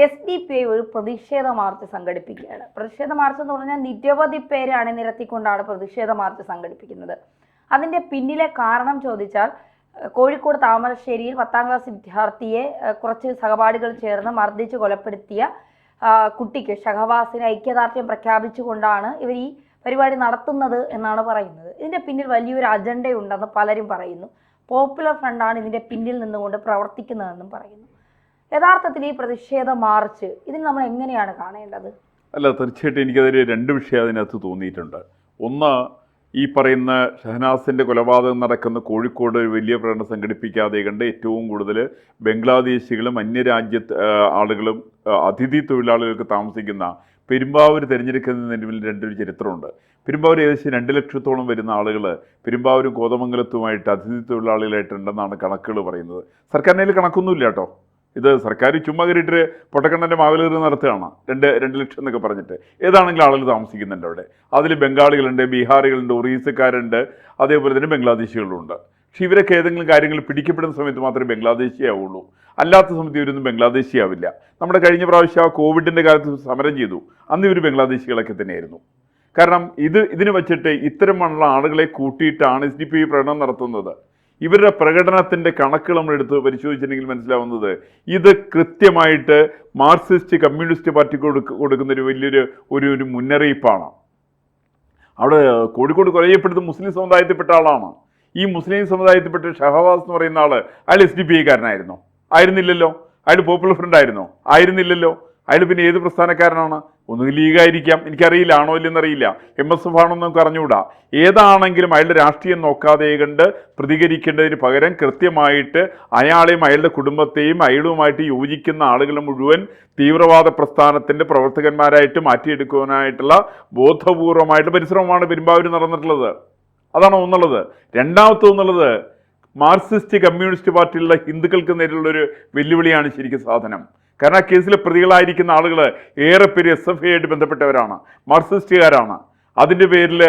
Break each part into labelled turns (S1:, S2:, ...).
S1: SDPI ഒരു പ്രതിഷേധ March സംഘടിപ്പിക്കുകയാണ്. പ്രതിഷേധ മാർച്ച് എന്ന് പറഞ്ഞാൽ നിരവധി പേരെ അണിനിരത്തിക്കൊണ്ടാണ് പ്രതിഷേധ മാർച്ച് സംഘടിപ്പിക്കുന്നത്. അതിൻ്റെ പിന്നിലെ കാരണം ചോദിച്ചാൽ കോഴിക്കോട് താമരശ്ശേരിയിൽ 10ാം ക്ലാസ് വിദ്യാർത്ഥിയെ കുറച്ച് സഹപാഠികൾ ചേർന്ന് മർദ്ദിച്ച് കൊലപ്പെടുത്തിയ കുട്ടിക്ക് ഷഹവാസിന് ഐക്യദാർഢ്യം പ്രഖ്യാപിച്ചുകൊണ്ടാണ് ഇവർ ഈ പരിപാടി നടത്തുന്നത് എന്നാണ് പറയുന്നത്. ഇതിൻ്റെ പിന്നിൽ വലിയൊരു അജണ്ടയുണ്ടെന്ന് പലരും പറയുന്നു. പോപ്പുലർ ഫ്രണ്ടാണ് ഇതിൻ്റെ പിന്നിൽ നിന്നുകൊണ്ട് പ്രവർത്തിക്കുന്നതെന്നും പറയുന്നു. യഥാർത്ഥത്തിൽ ഈ പ്രതിഷേധ മാർച്ച് ഇതിന് നമ്മൾ എങ്ങനെയാണ് കാണേണ്ടത്?
S2: അല്ല, തീർച്ചയായിട്ടും എനിക്കതിൽ രണ്ട് വിഷയം അതിനകത്ത് തോന്നിയിട്ടുണ്ട്. ഒന്ന്, ഈ പറയുന്ന ഷഹനാസിൻ്റെ കൊലപാതകം നടക്കുന്ന കോഴിക്കോട് ഒരു വലിയ പ്രകടനം സംഘടിപ്പിക്കാതെ കണ്ട് ഏറ്റവും കൂടുതൽ ബംഗ്ലാദേശികളും അന്യരാജ്യത്ത് ആളുകളും അതിഥി തൊഴിലാളികൾക്ക് താമസിക്കുന്ന പെരുമ്പാവൂർ തിരഞ്ഞെടുക്കുന്നതിന് പിന്നിൽ രണ്ടൊരു ചരിത്രമുണ്ട്. പെരുമ്പാവൂർ ഏകദേശം 2 ലക്ഷത്തോളം വരുന്ന ആളുകൾ പെരുമ്പാവൂരും കോതമംഗലത്തുമായിട്ട് അതിഥി തൊഴിലാളികളായിട്ടുണ്ടെന്നാണ് കണക്കുകൾ പറയുന്നത്. സർക്കാരിനതിൽ കണക്കൊന്നുമില്ല കേട്ടോ. ഇത് സർക്കാർ ചുമ്മാ കയറിയിട്ട് പൊട്ടക്കണ്ണൻ്റെ മാവലേറ് നടത്തുകയാണ്. 2 ലക്ഷം എന്നൊക്കെ പറഞ്ഞിട്ട്. ഏതാണെങ്കിലും ആളുകൾ താമസിക്കുന്നുണ്ട് അവിടെ. അതിൽ ബംഗാളികളുണ്ട്, ബീഹാറികളുണ്ട്, ഒറീസക്കാരുണ്ട്, അതേപോലെ തന്നെ ബംഗ്ലാദേശികളുണ്ട്. പക്ഷെ ഇവരൊക്കെ ഏതെങ്കിലും കാര്യങ്ങൾ പിടിക്കപ്പെടുന്ന സമയത്ത് മാത്രമേ ബംഗ്ലാദേശി ആവുള്ളൂ. അല്ലാത്ത സമയത്ത് ഇവരൊന്നും ബംഗ്ലാദേശി ആവില്ല. നമ്മുടെ കഴിഞ്ഞ പ്രാവശ്യം ആ കോവിഡിൻ്റെ കാലത്ത് സമരം ചെയ്തു, അന്ന് ഇവർ ബംഗ്ലാദേശികളൊക്കെ തന്നെയായിരുന്നു. കാരണം ഇതിന് വച്ചിട്ട് ഇത്തരമുള്ള ആളുകളെ കൂട്ടിയിട്ടാണ് SDPI പ്രകടനം നടത്തുന്നത്. ഇവരുടെ പ്രകടനത്തിൻ്റെ കണക്കുകൾ നമ്മളെടുത്ത് പരിശോധിച്ചിട്ടുണ്ടെങ്കിൽ മനസ്സിലാവുന്നത് ഇത് കൃത്യമായിട്ട് മാർക്സിസ്റ്റ് കമ്മ്യൂണിസ്റ്റ് പാർട്ടിക്ക് കൊടുക്കുന്ന ഒരു വലിയൊരു ഒരു മുന്നറിയിപ്പാണ്. അവിടെ കോഴിക്കോട് കൊല ചെയ്യപ്പെടുന്നത് മുസ്ലിം സമുദായത്തിൽപ്പെട്ട ആളാണ്. ഈ മുസ്ലിം സമുദായത്തിൽപ്പെട്ട ഷഹവാസ് എന്ന് പറയുന്ന ആൾ, അയാൾ SDPI കാരനായിരുന്നോ? ആയിരുന്നില്ലല്ലോ. അയാൾ പോപ്പുലർ ഫ്രണ്ട് ആയിരുന്നോ? ആയിരുന്നില്ലല്ലോ. അയാൾ പിന്നെ ഏത് പ്രസ്ഥാനക്കാരനാണ്? ഒന്നുകിൽ ലീഗായിരിക്കാം, എനിക്കറിയില്ല, ആണോ ഇല്ലെന്നറിയില്ല, MSF ആണോ നമുക്ക് അറിഞ്ഞുകൂടാ. ഏതാണെങ്കിലും അയാളുടെ രാഷ്ട്രീയം നോക്കാതെ കണ്ട് പ്രതികരിക്കേണ്ടതിന് പകരം കൃത്യമായിട്ട് അയാളെയും അയാളുടെ കുടുംബത്തെയും അയാളുമായിട്ട് യോജിക്കുന്ന ആളുകളെ മുഴുവൻ തീവ്രവാദ പ്രസ്ഥാനത്തിൻ്റെ പ്രവർത്തകന്മാരായിട്ട് മാറ്റിയെടുക്കുവാനായിട്ടുള്ള ബോധപൂർവമായിട്ട് പരിശ്രമമാണ് പെരുമ്പാവൂർ നടന്നിട്ടുള്ളത്. അതാണ് ഒന്നുള്ളത്. രണ്ടാമത്തൊന്നുള്ളത്, മാർക്സിസ്റ്റ് കമ്മ്യൂണിസ്റ്റ് പാർട്ടിയിലുള്ള ഹിന്ദുക്കൾക്ക് നേരിലുള്ളൊരു വെല്ലുവിളിയാണ് ശരിക്കും സാധനം. കാരണം ആ കേസിലെ പ്രതികളായിരിക്കുന്ന ആളുകൾ ഏറെ പേര് SFI ആയിട്ട് ബന്ധപ്പെട്ടവരാണ്, മാർക്സിസ്റ്റുകാരാണ്. അതിൻ്റെ പേരിൽ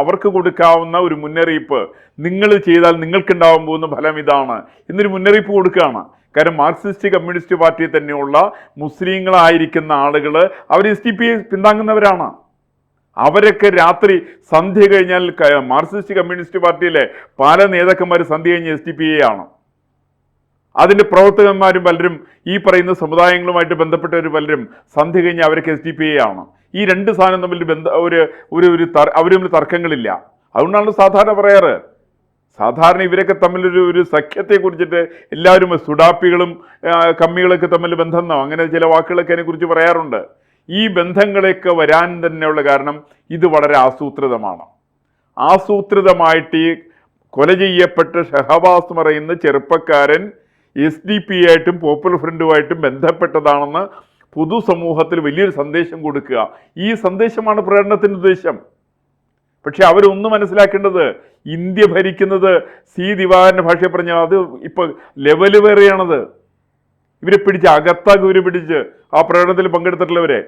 S2: അവർക്ക് കൊടുക്കാവുന്ന ഒരു മുന്നറിയിപ്പ്, നിങ്ങൾ ചെയ്താൽ നിങ്ങൾക്കുണ്ടാവാൻ പോകുന്ന ഫലം ഇതാണ് എന്നൊരു മുന്നറിയിപ്പ് കൊടുക്കുകയാണ്. കാരണം മാർക്സിസ്റ്റ് കമ്മ്യൂണിസ്റ്റ് പാർട്ടിയിൽ തന്നെയുള്ള മുസ്ലിങ്ങളായിരിക്കുന്ന ആളുകൾ അവർ SDPI പിന്താങ്ങുന്നവരാണ്. അവരൊക്കെ രാത്രി സന്ധ്യ കഴിഞ്ഞാൽ മാർക്സിസ്റ്റ് കമ്മ്യൂണിസ്റ്റ് പാർട്ടിയിലെ പല നേതാക്കന്മാർ സന്ധ്യ കഴിഞ്ഞ് SDPI ആണ്. അതിൻ്റെ പ്രവർത്തകന്മാരും പലരും ഈ പറയുന്ന സമുദായങ്ങളുമായിട്ട് ബന്ധപ്പെട്ടവർ പലരും സന്ധ്യ കഴിഞ്ഞ് അവരൊക്കെ SDPI ആണ്. ഈ രണ്ട് സാധനം തമ്മിൽ അവർ തമ്മിൽ തർക്കങ്ങളില്ല. അതുകൊണ്ടാണ് സാധാരണ പറയാറ്, സാധാരണ ഇവരൊക്കെ തമ്മിലൊരു സഖ്യത്തെ കുറിച്ചിട്ട് എല്ലാവരും സുഡാപ്പികളും കമ്മികളൊക്കെ തമ്മിൽ ബന്ധമെന്നോ അങ്ങനെ ചില വാക്കുകളൊക്കെ അതിനെക്കുറിച്ച് പറയാറുണ്ട്. ഈ ബന്ധങ്ങളൊക്കെ വരാൻ തന്നെയുള്ള കാരണം ഇത് വളരെ ആസൂത്രിതമാണ്. ആസൂത്രിതമായിട്ട് ഈ കൊല ചെയ്യപ്പെട്ട ഷഹവാസ് പറയുന്ന ചെറുപ്പക്കാരൻ SDPI ആയിട്ടും പോപ്പുലർ ഫ്രണ്ടുമായിട്ടും ബന്ധപ്പെട്ടതാണെന്ന് പൊതുസമൂഹത്തിൽ വലിയൊരു സന്ദേശം കൊടുക്കുക. ഈ സന്ദേശമാണ് പ്രകടനത്തിൻ്റെ ഉദ്ദേശം. പക്ഷെ അവരൊന്നും മനസ്സിലാക്കേണ്ടത്, ഇന്ത്യ ഭരിക്കുന്നത് ദിവാകരൻ്റെ ഭാഷയെ പറഞ്ഞാൽ അത് ഇപ്പോൾ ലെവല് വേറെയാണത്. ഇവരെ പിടിച്ച് ഇവരെ പിടിച്ച് ആ പ്രകടനത്തിൽ പങ്കെടുത്തിട്ടുള്ളവരെ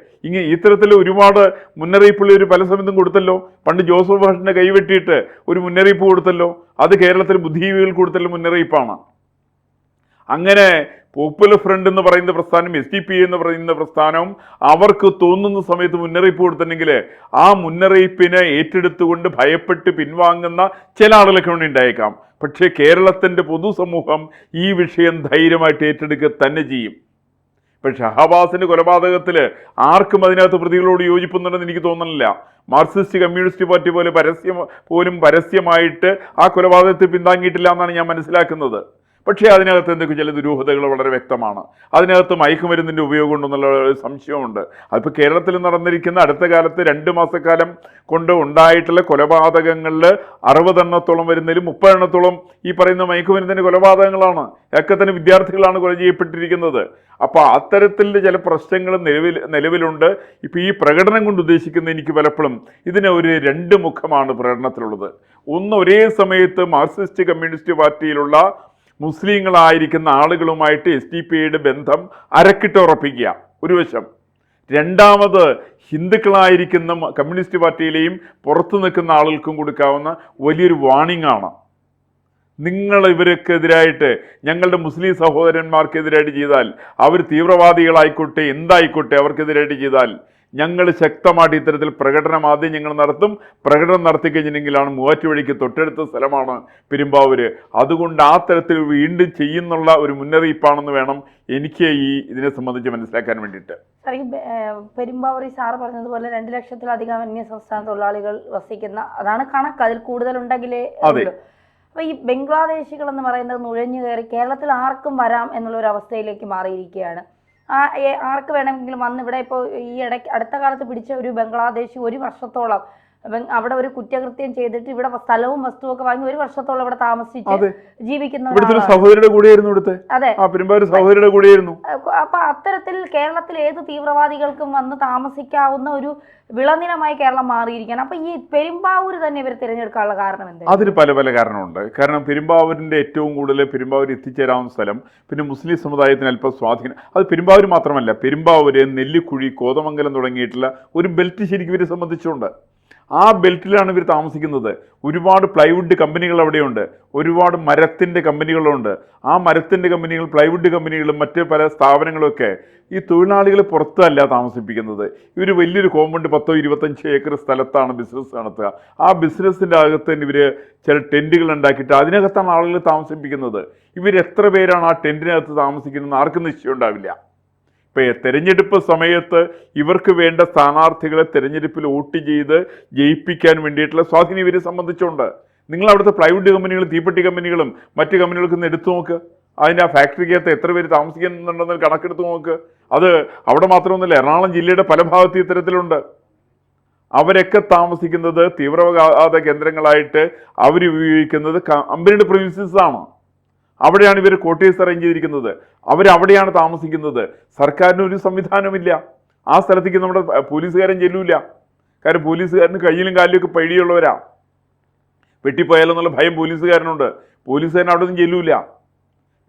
S2: ഇത്തരത്തിൽ ഒരുപാട് മുന്നറിയിപ്പുള്ള പല സമയത്തും കൊടുത്തല്ലോ. പണ്ട് ജോസഫ് ഭാഷനെ കൈവെട്ടിയിട്ട് ഒരു മുന്നറിയിപ്പ് കൊടുത്തല്ലോ. അത് കേരളത്തിൽ ബുദ്ധിജീവികൾ കൊടുത്തല്ലോ മുന്നറിയിപ്പാണ്. അങ്ങനെ പോപ്പുലർ ഫ്രണ്ട് എന്ന് പറയുന്ന പ്രസ്ഥാനം SDPI എന്ന് പറയുന്ന പ്രസ്ഥാനവും അവർക്ക് തോന്നുന്ന സമയത്ത് മുന്നറിയിപ്പ് കൊടുത്തിട്ടുണ്ടെങ്കിൽ ആ മുന്നറിയിപ്പിനെ ഏറ്റെടുത്തുകൊണ്ട് ഭയപ്പെട്ട് പിൻവാങ്ങുന്ന ചില ആളുകളൊക്കെ ഉണ്ടായേക്കാം. പക്ഷേ കേരളത്തിൻ്റെ പൊതുസമൂഹം ഈ വിഷയം ധൈര്യമായിട്ട് ഏറ്റെടുക്കുക തന്നെ ചെയ്യും. പക്ഷെ ഷഹവാസിൻ്റെ കൊലപാതകത്തിൽ ആർക്കും അതിനകത്ത് പ്രതികളോട് യോജിപ്പുന്നുണ്ടെന്ന് എനിക്ക് തോന്നുന്നില്ല. മാർക്സിസ്റ്റ് കമ്മ്യൂണിസ്റ്റ് പാർട്ടി പരസ്യമായിട്ട് ആ കൊലപാതകത്തെ പിന്താങ്ങിയിട്ടില്ല എന്നാണ് ഞാൻ മനസ്സിലാക്കുന്നത്. പക്ഷേ അതിനകത്ത് എന്തൊക്കെ ചില ദുരൂഹതകൾ വളരെ വ്യക്തമാണ്. അതിനകത്ത് മയക്കുമരുന്നിൻ്റെ ഉപയോഗം ഉണ്ടെന്നുള്ള സംശയമുണ്ട്. അതിപ്പോൾ കേരളത്തിൽ നടന്നിരിക്കുന്ന അടുത്ത കാലത്ത് 2 മാസക്കാലം കൊണ്ട് ഉണ്ടായിട്ടുള്ള കൊലപാതകങ്ങളിൽ 60 എണ്ണത്തോളം വരുന്നതിൽ 30 എണ്ണത്തോളം ഈ പറയുന്ന മയക്കുമരുന്നിൻ്റെ കൊലപാതകങ്ങളാണ്. ഒക്കെ തന്നെ വിദ്യാർത്ഥികളാണ് കൊല ചെയ്യപ്പെട്ടിരിക്കുന്നത്. അപ്പോൾ അത്തരത്തിൽ ചില പ്രശ്നങ്ങൾ നിലവിലുണ്ട്. ഇപ്പോൾ ഈ പ്രകടനം കൊണ്ട് ഉദ്ദേശിക്കുന്ന എനിക്ക് പലപ്പോഴും ഇതിന് ഒരു 2 മുഖമാണ് പ്രകടനത്തിലുള്ളത്. ഒന്ന്, ഒരേ സമയത്ത് മാർക്സിസ്റ്റ് കമ്മ്യൂണിസ്റ്റ് പാർട്ടിയിലുള്ള മുസ്ലിങ്ങളായിരിക്കുന്ന ആളുകളുമായിട്ട് SDPIയുടെ ബന്ധം അരക്കിട്ടുറപ്പിക്കുക ഒരു വശം. രണ്ടാമത്, ഹിന്ദുക്കളായിരിക്കുന്ന കമ്മ്യൂണിസ്റ്റ് പാർട്ടിയിലെയും പുറത്തു നിൽക്കുന്ന ആളുകൾക്കും കൊടുക്കാവുന്ന വലിയൊരു വാണിംഗ് ആണ്. നിങ്ങൾ ഇവർക്കെതിരായിട്ട് ഞങ്ങളുടെ മുസ്ലിം സഹോദരന്മാർക്കെതിരായിട്ട് ചെയ്താൽ, അവർ തീവ്രവാദികളായിക്കോട്ടെ എന്തായിക്കോട്ടെ അവർക്കെതിരായിട്ട് ചെയ്താൽ ഞങ്ങൾ ശക്തമായിട്ട് ഇത്തരത്തിൽ പ്രകടനം ആദ്യം ഞങ്ങൾ നടത്തും. പ്രകടനം നടത്തി കഴിഞ്ഞിട്ടുണ്ടെങ്കിലാണ് മൂവാറ്റുപുഴയ്ക്ക് തൊട്ടടുത്ത സ്ഥലമാണ് പെരുമ്പാവൂര്. അതുകൊണ്ട് ആ തരത്തിൽ വീണ്ടും ചെയ്യുന്നുള്ള ഒരു മുന്നറിയിപ്പാണെന്ന് വേണം എനിക്ക് ഇതിനെ സംബന്ധിച്ച് മനസ്സിലാക്കാൻ വേണ്ടിയിട്ട്.
S1: സാർ, ഈ പെരുമ്പാവൂർ സാറ് പറഞ്ഞതുപോലെ 2 ലക്ഷത്തിലധികം അന്യ സംസ്ഥാന തൊഴിലാളികൾ വസിക്കുന്ന, അതാണ് കണക്ക്, അതിൽ കൂടുതലുണ്ടെങ്കിലേ ഉള്ളൂ. അപ്പൊ ഈ ബംഗ്ലാദേശികൾ എന്ന് പറയുന്നത് നുഴഞ്ഞു കയറി കേരളത്തിൽ ആർക്കും വരാം എന്നുള്ള ഒരു അവസ്ഥയിലേക്ക് മാറിയിരിക്കുകയാണ്. ആർക്ക് വേണമെങ്കിലും വന്ന് ഇവിടെ ഇപ്പോൾ ഈ അടുത്ത കാലത്ത് പിടിച്ച ഒരു ബംഗ്ലാദേശി 1 വർഷത്തോളം അവിടെ ഒരു കുറ്റകൃത്യം ചെയ്തിട്ട് ഇവിടെ സ്ഥലവും വസ്തുവൊക്കെ വാങ്ങി 1 വർഷത്തോളം ഇവിടെ താമസിച്ച് ജീവിക്കുന്ന
S2: സഹോദരിയുടെ കൂടെയായിരുന്നു.
S1: അതെ,
S2: സഹോദരിയുടെ കൂടെയായിരുന്നു.
S1: അപ്പൊ അത്തരത്തിൽ കേരളത്തിൽ ഏത് തീവ്രവാദികൾക്കും വന്ന് താമസിക്കാവുന്ന ഒരു വിളനിലമായി കേരളം മാറിയിരിക്കുകയാണ്. അപ്പൊ ഈ പെരുമ്പാവൂര് തന്നെ ഇവർ തിരഞ്ഞെടുക്കാനുള്ള കാരണം എന്താ?
S2: അതിന് പല പല കാരണമുണ്ട്. കാരണം പെരുമ്പാവൂരിന്റെ ഏറ്റവും കൂടുതൽ പെരുമ്പാവൂർ എത്തിച്ചേരാവുന്ന സ്ഥലം, പിന്നെ മുസ്ലിം സമുദായത്തിന് അല്പം സ്വാധീനം. അത് പെരുമ്പാവൂർ മാത്രമല്ല, പെരുമ്പാവൂര്, നെല്ലിക്കുഴി, കോതമംഗലം തുടങ്ങിയിട്ടുള്ള ഒരു ബെൽറ്റ് ശരിക്കും ഇവരെ സംബന്ധിച്ചുണ്ട്. ആ ബെൽറ്റിലാണ് ഇവർ താമസിക്കുന്നത്. ഒരുപാട് പ്ലൈവുഡ് കമ്പനികൾ അവിടെയുണ്ട്, ഒരുപാട് മരത്തിൻ്റെ കമ്പനികളുണ്ട്. ആ മരത്തിൻ്റെ കമ്പനികൾ, പ്ലൈവുഡ് കമ്പനികളും മറ്റ് പല സ്ഥാപനങ്ങളുമൊക്കെ ഈ തൊഴിലാളികൾ പുറത്തല്ല താമസിപ്പിക്കുന്നത്. ഇവർ വലിയൊരു കോമ്പൗണ്ട് 10-25 ഏക്കർ സ്ഥലത്താണ് ബിസിനസ് നടത്തുക. ആ ബിസിനസ്സിൻ്റെ അകത്ത് തന്നെ ഇവർ ചില ടെൻറ്റുകൾ ഉണ്ടാക്കിയിട്ട് അതിനകത്താണ് ആളുകൾ താമസിപ്പിക്കുന്നത്. ഇവരെത്ര പേരാണ് ആ ടെൻറ്റിനകത്ത് താമസിക്കുന്നത് ആർക്കും നിശ്ചയം ഉണ്ടാവില്ല. ഇപ്പോൾ തെരഞ്ഞെടുപ്പ് സമയത്ത് ഇവർക്ക് വേണ്ട സ്ഥാനാർത്ഥികളെ തെരഞ്ഞെടുപ്പിൽ വോട്ട് ചെയ്ത് ജയിപ്പിക്കാൻ വേണ്ടിയിട്ടുള്ള സ്വാധീനം ഇവരെ സംബന്ധിച്ചുണ്ട്. നിങ്ങൾ അവിടുത്തെ പ്ലൈവുഡ് കമ്പനികളും തീപ്പെട്ടി കമ്പനികളും മറ്റ് കമ്പനികൾക്ക് ഒന്ന് എടുത്തു നോക്ക്. അതിൻ്റെ ആ ഫാക്ടറിക്കകത്ത് എത്ര പേര് താമസിക്കുന്നുണ്ടെന്ന് കണക്കെടുത്ത് നോക്ക്. അത് അവിടെ മാത്രമൊന്നുമില്ല, എറണാകുളം ജില്ലയുടെ പല ഭാഗത്തും ഇത്തരത്തിലുണ്ട്. അവരൊക്കെ താമസിക്കുന്നത് തീവ്രവാദ കേന്ദ്രങ്ങളായിട്ട് അവർ ഉപയോഗിക്കുന്നത് കമ്പനിയുടെ പ്രീമിസസ് ആണ്. അവിടെയാണ് ഇവർ ക്വാർട്ടേഴ്സ് അറേഞ്ച് ചെയ്തിരിക്കുന്നത്. അവരവിടെയാണ് താമസിക്കുന്നത്. സർക്കാരിന് ഒരു സംവിധാനമില്ല. ആ സ്ഥലത്തേക്ക് നമ്മുടെ പോലീസുകാരൻ ചെല്ലൂല. കാരണം പോലീസുകാരന് കയ്യിലും കാലിലും ഒക്കെ പേടിയുള്ളവരാ. വെട്ടിപ്പോയാലെന്നുള്ള ഭയം പോലീസുകാരനുണ്ട്. പോലീസുകാരൻ അവിടെ ഒന്നും ചെല്ലൂല.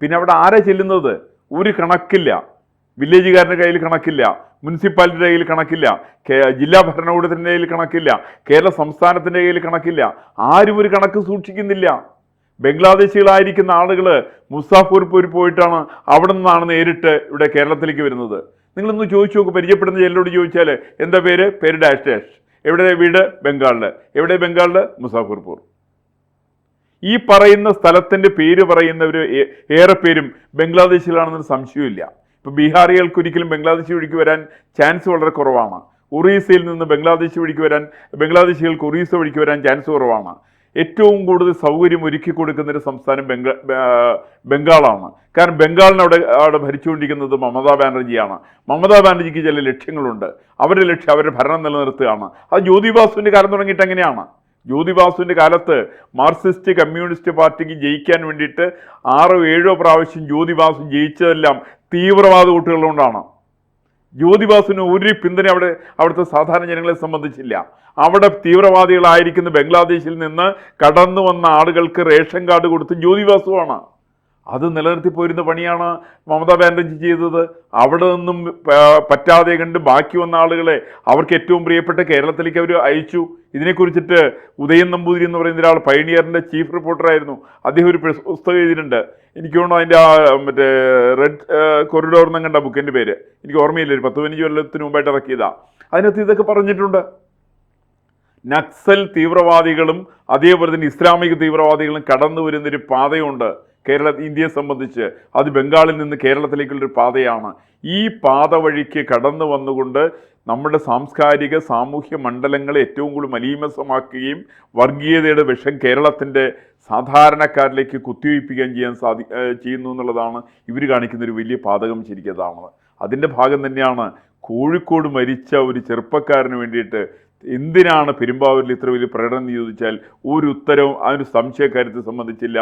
S2: പിന്നെ അവിടെ ആരാ ചെല്ലുന്നത്? ഒരു കണക്കില്ല. വില്ലേജുകാരൻ്റെ കയ്യിൽ കണക്കില്ല, മുനിസിപ്പാലിറ്റിയുടെ കയ്യിൽ കണക്കില്ല, ജില്ലാ ഭരണകൂടത്തിൻ്റെ കയ്യിൽ കണക്കില്ല, കേരള സംസ്ഥാനത്തിൻ്റെ കയ്യിൽ കണക്കില്ല. ആരും ഒരു കണക്ക് സൂക്ഷിക്കുന്നില്ല. ബംഗ്ലാദേശികളായിരിക്കുന്ന ആളുകൾ മുസാഫർപൂർ പോയിട്ടാണ് അവിടെ നിന്നാണ് നേരിട്ട് ഇവിടെ കേരളത്തിലേക്ക് വരുന്നത്. നിങ്ങളൊന്ന് ചോദിച്ചു നോക്ക്, പരിചയപ്പെടുന്ന ചിലരോട് ചോദിച്ചാൽ എന്താ പേര് ഡാഷ് ഡാഷ്, എവിടെ വീട് ബംഗാളിൽ, എവിടെ ബംഗാളിൽ മുസാഫർപൂർ. ഈ പറയുന്ന സ്ഥലത്തിൻ്റെ പേര് പറയുന്നവർ ഏറെ പേരും ബംഗ്ലാദേശികളാണെന്നൊരു സംശയമില്ല. ഇപ്പോൾ ബീഹാറികൾക്ക് ഒരിക്കലും ബംഗ്ലാദേശ് വഴിക്ക് വരാൻ ചാൻസ് വളരെ കുറവാണ്. ഒറീസയിൽ നിന്ന് ബംഗ്ലാദേശികൾക്ക് ഒറീസ വഴിക്ക് വരാൻ ചാൻസ് കുറവാണ്. ഏറ്റവും കൂടുതൽ സൗകര്യം ഒരുക്കി കൊടുക്കുന്നൊരു സംസ്ഥാനം ബംഗാളാണ്. കാരണം ബംഗാളിന് അവിടെ ഭരിച്ചുകൊണ്ടിരിക്കുന്നത് മമതാ ബാനർജിയാണ്. മമതാ ബാനർജിക്ക് ചില ലക്ഷ്യങ്ങളുണ്ട്. അവരുടെ ലക്ഷ്യം അവരുടെ ഭരണം നിലനിർത്തുകയാണ്. അത് ജ്യോതിബാസുവിൻ്റെ കാലം തുടങ്ങിയിട്ട് എങ്ങനെയാണ്? ജ്യോതിബാസുവിൻ്റെ കാലത്ത് മാർക്സിസ്റ്റ് കമ്മ്യൂണിസ്റ്റ് പാർട്ടിക്ക് ജയിക്കാൻ വേണ്ടിയിട്ട് 6-7 പ്രാവശ്യം ജ്യോതിബാസു ജയിച്ചതെല്ലാം തീവ്രവാദ വോട്ടുകളുകൊണ്ടാണ്. ജ്യോതിബാസുവിന് ഒരു പിന്തുണ അവിടുത്തെ സാധാരണ ജനങ്ങളെ സംബന്ധിച്ചില്ല. അവിടെ തീവ്രവാദികളായിരിക്കുന്ന ബംഗ്ലാദേശിൽ നിന്ന് കടന്നു വന്ന ആളുകൾക്ക് റേഷൻ കാർഡ് കൊടുത്ത് ജ്യോതിബാസുവാണ്. അത് നിലനിർത്തി പോരുന്ന പണിയാണ് മമതാ ബാനർജി ചെയ്തത്. അവിടെ നിന്നും പറ്റാതെ കണ്ട് ബാക്കി വന്ന ആളുകളെ അവർക്ക് ഏറ്റവും പ്രിയപ്പെട്ട കേരളത്തിലേക്ക് അവർ അയച്ചു. ഇതിനെക്കുറിച്ചിട്ട് ഉദയൻ നമ്പൂതിരി എന്ന് പറയുന്ന ഒരാൾ പയനിയറിൻ്റെ ചീഫ് റിപ്പോർട്ടറായിരുന്നു. അദ്ദേഹം ഒരു പുസ്തകം എഴുതിയിട്ടുണ്ട്. എനിക്ക് തോന്നുന്നു അതിൻ്റെ മറ്റേ റെഡ് കൊറിഡോർ എന്നും കണ്ട ബുക്കിൻ്റെ പേര് എനിക്ക് ഓർമ്മയില്ല. ഒരു 10-15 കൊല്ലത്തിന് മുമ്പായിട്ട് ഇറക്കിയതാണ്. അതിനകത്ത് ഇതൊക്കെ പറഞ്ഞിട്ടുണ്ട്. നക്സൽ തീവ്രവാദികളും അതേപോലെ തന്നെ ഇസ്ലാമിക തീവ്രവാദികളും കടന്നു വരുന്നൊരു പാതയുണ്ട് ഇന്ത്യയെ സംബന്ധിച്ച്. അത് ബംഗാളിൽ നിന്ന് കേരളത്തിലേക്കുള്ളൊരു പാതയാണ്. ഈ പാത വഴിക്ക് കടന്നു വന്നുകൊണ്ട് നമ്മുടെ സാംസ്കാരിക സാമൂഹ്യ മണ്ഡലങ്ങളെ ഏറ്റവും കൂടുതൽ മലീമസമാക്കുകയും വർഗീയതയുടെ വിഷം കേരളത്തിൻ്റെ സാധാരണക്കാരിലേക്ക് കുത്തിവയ്പ്പിക്കുകയും ചെയ്യുന്നു എന്നുള്ളതാണ് ഇവർ കാണിക്കുന്നൊരു വലിയ പാതകം ശരിക്കതാണ്. അതിൻ്റെ ഭാഗം തന്നെയാണ് കോഴിക്കോട് മരിച്ച ഒരു ചെറുപ്പക്കാരന് വേണ്ടിയിട്ട് എന്തിനാണ് പെരുമ്പാവൂരിൽ ഇത്ര വലിയ പ്രകടനം ചോദിച്ചാൽ ഒരു ഉത്തരവും അതിന് സംശയക്കാര്യത്തെ സംബന്ധിച്ചില്ല.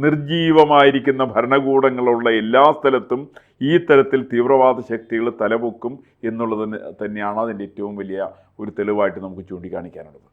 S2: നിർജീവമായിരിക്കുന്ന ഭരണകൂടങ്ങളുള്ള എല്ലാ സ്ഥലത്തും ഈ തരത്തിൽ തീവ്രവാദ ശക്തികൾ തലപൊക്കും എന്നുള്ളത് തന്നെയാണ് അതിൻ്റെ ഏറ്റവും വലിയ ഒരു തെളിവായിട്ട് നമുക്ക് ചൂണ്ടിക്കാണിക്കാനുള്ളത്.